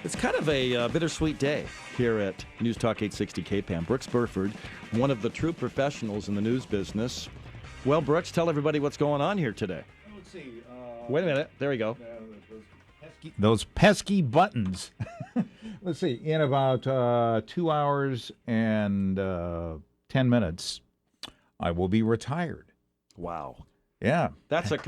It's kind of a bittersweet day here at News Talk 860 KPAM. Brooks Burford, one of the true professionals in the news business. Well, Brooks, tell everybody what's going on here today. Let's see. Wait a minute. There we go. Those pesky buttons. Let's see. In about 2 hours and 10 minutes, I will be retired. Wow. Yeah. That's a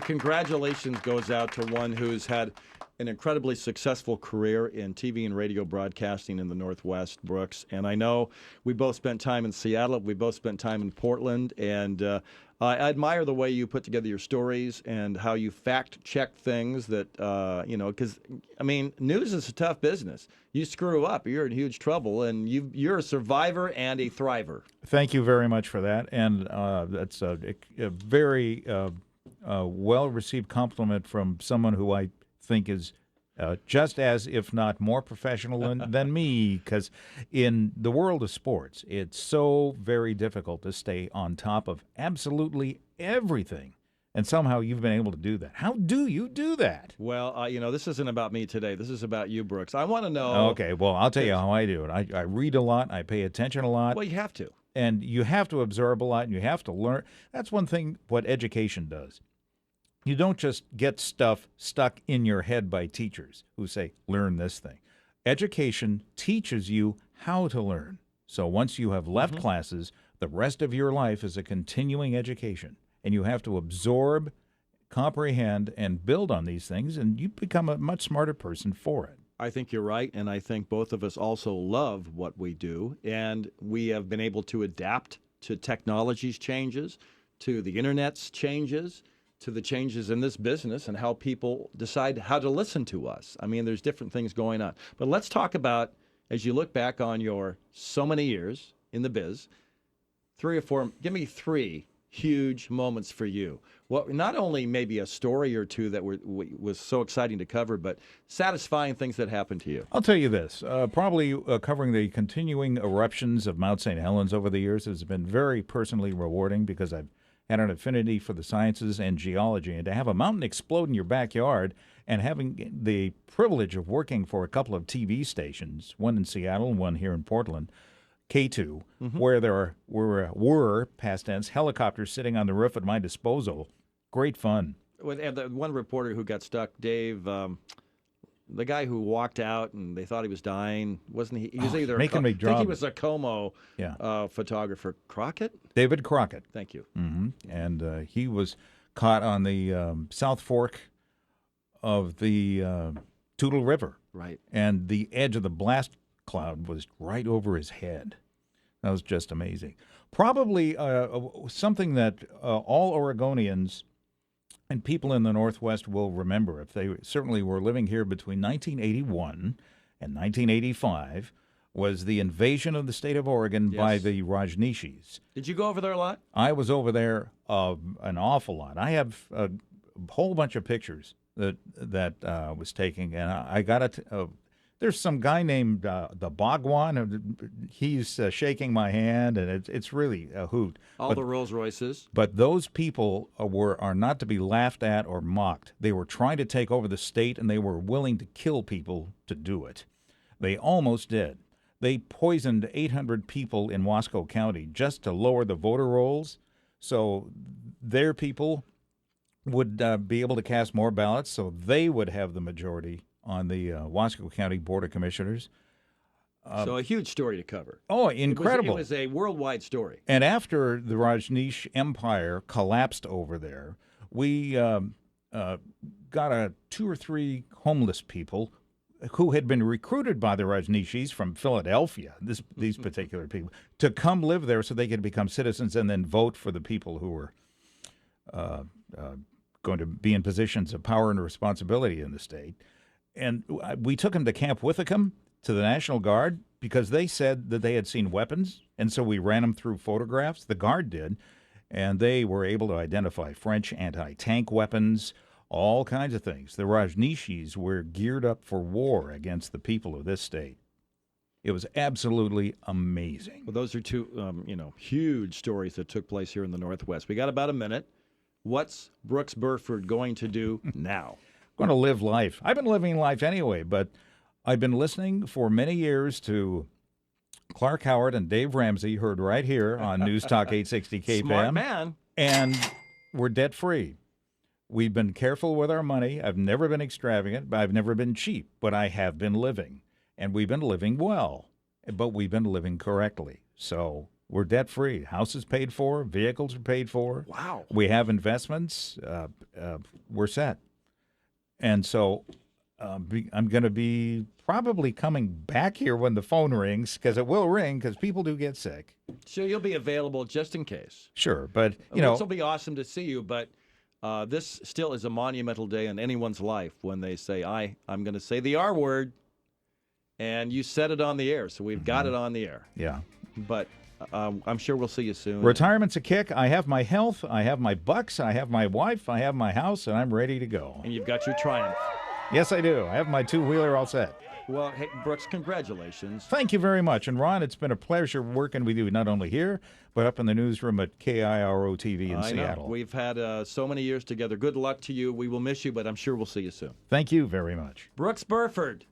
congratulations goes out to one who's had an incredibly successful career in TV and radio broadcasting in the Northwest, Brooks. And I know we both spent time in Seattle. We both spent time in Portland. And I admire the way you put together your stories and how you fact-check things that, because, I mean, news is a tough business. You screw up, you're in huge trouble, and you're a survivor and a thriver. Thank you very much for that. And that's a very well-received compliment from someone who I think is just as, if not more professional than me, because in the world of sports, it's so very difficult to stay on top of absolutely everything. And somehow you've been able to do that. How do you do that? Well, this isn't about me today. This is about you, Brooks. I want to know. Okay, well, I'll tell you how I do it. I read a lot. I pay attention a lot. Well, you have to. And you have to absorb a lot, and you have to learn. That's one thing what education does. You don't just get stuff stuck in your head by teachers who say, learn this thing. Education teaches you how to learn. So once you have left classes, the rest of your life is a continuing education. And you have to absorb, comprehend, and build on these things, and you become a much smarter person for it. I think you're right, and I think both of us also love what we do, and we have been able to adapt to technology's changes, to the Internet's changes, to the changes in this business and how people decide how to listen to us. I mean, there's different things going on. But let's talk about, as you look back on your so many years in the biz, give me three huge moments for you. Well, not only maybe a story or two that was so exciting to cover, but satisfying things that happened to you. I'll tell you this, probably covering the continuing eruptions of Mount St. Helens over the years has been very personally rewarding because I've had an affinity for the sciences and geology, and to have a mountain explode in your backyard and having the privilege of working for a couple of TV stations, one in Seattle and one here in Portland, K2, where there were, past tense, helicopters sitting on the roof at my disposal. Great fun. And the one reporter who got stuck, Dave, the guy who walked out and they thought he was dying, wasn't he? He was either I think he was a Como photographer. Crockett? David Crockett. Thank you. And he was caught on the South Fork of the Toutle River. Right. And the edge of the blast cloud was right over his head. That was just amazing. Probably something that all Oregonians and people in the Northwest will remember, if they certainly were living here between 1981 and 1985, was the invasion of the state of Oregon by the Rajneeshis. Did you go over there a lot? I was over there an awful lot. I have a whole bunch of pictures that was taking, and I got there's some guy named the Bhagwan. He's shaking my hand, and it's really a hoot. The Rolls Royces. But those people are not to be laughed at or mocked. They were trying to take over the state, and they were willing to kill people to do it. They almost did. They poisoned 800 people in Wasco County just to lower the voter rolls, so their people would be able to cast more ballots, so they would have the majority on the Wasco County Board of Commissioners. So a huge story to cover. Oh, incredible. It was a worldwide story. And after the Rajneesh Empire collapsed over there, we got 2 or 3 homeless people who had been recruited by the Rajneeshis from Philadelphia, these particular people, to come live there so they could become citizens and then vote for the people who were going to be in positions of power and responsibility in the state. And we took them to Camp Withicum, to the National Guard, because they said that they had seen weapons, and so we ran them through photographs. The Guard did, and they were able to identify French anti-tank weapons, all kinds of things. The Rajneeshis were geared up for war against the people of this state. It was absolutely amazing. Well, those are two, huge stories that took place here in the Northwest. We got about a minute. What's Brooks Burford going to do now? going to live life. I've been living life anyway, but I've been listening for many years to Clark Howard and Dave Ramsey, heard right here on News Talk 860 KFM. Smart man. And we're debt-free. We've been careful with our money. I've never been extravagant. I've never been cheap, but I have been living. And we've been living well, but we've been living correctly. So we're debt-free. House is paid for. Vehicles are paid for. Wow. We have investments. We're set. And so I'm going to be probably coming back here when the phone rings, because it will ring, because people do get sick. So you'll be available just in case. Sure, but, you know. This will be awesome to see you, but this still is a monumental day in anyone's life when they say, I'm going to say the R word, and you said it on the air, so we've got it on the air. Yeah. But I'm sure we'll see you soon. Retirement's a kick. I have my health, I have my bucks, I have my wife, I have my house, and I'm ready to go. And you've got your Triumph. Yes, I do. I have my two-wheeler all set. Well, hey, Brooks, congratulations. Thank you very much. And, Ron, it's been a pleasure working with you, not only here, but up in the newsroom at KIRO TV in Seattle. We've had so many years together. Good luck to you. We will miss you, but I'm sure we'll see you soon. Thank you very much. Brooks Burford.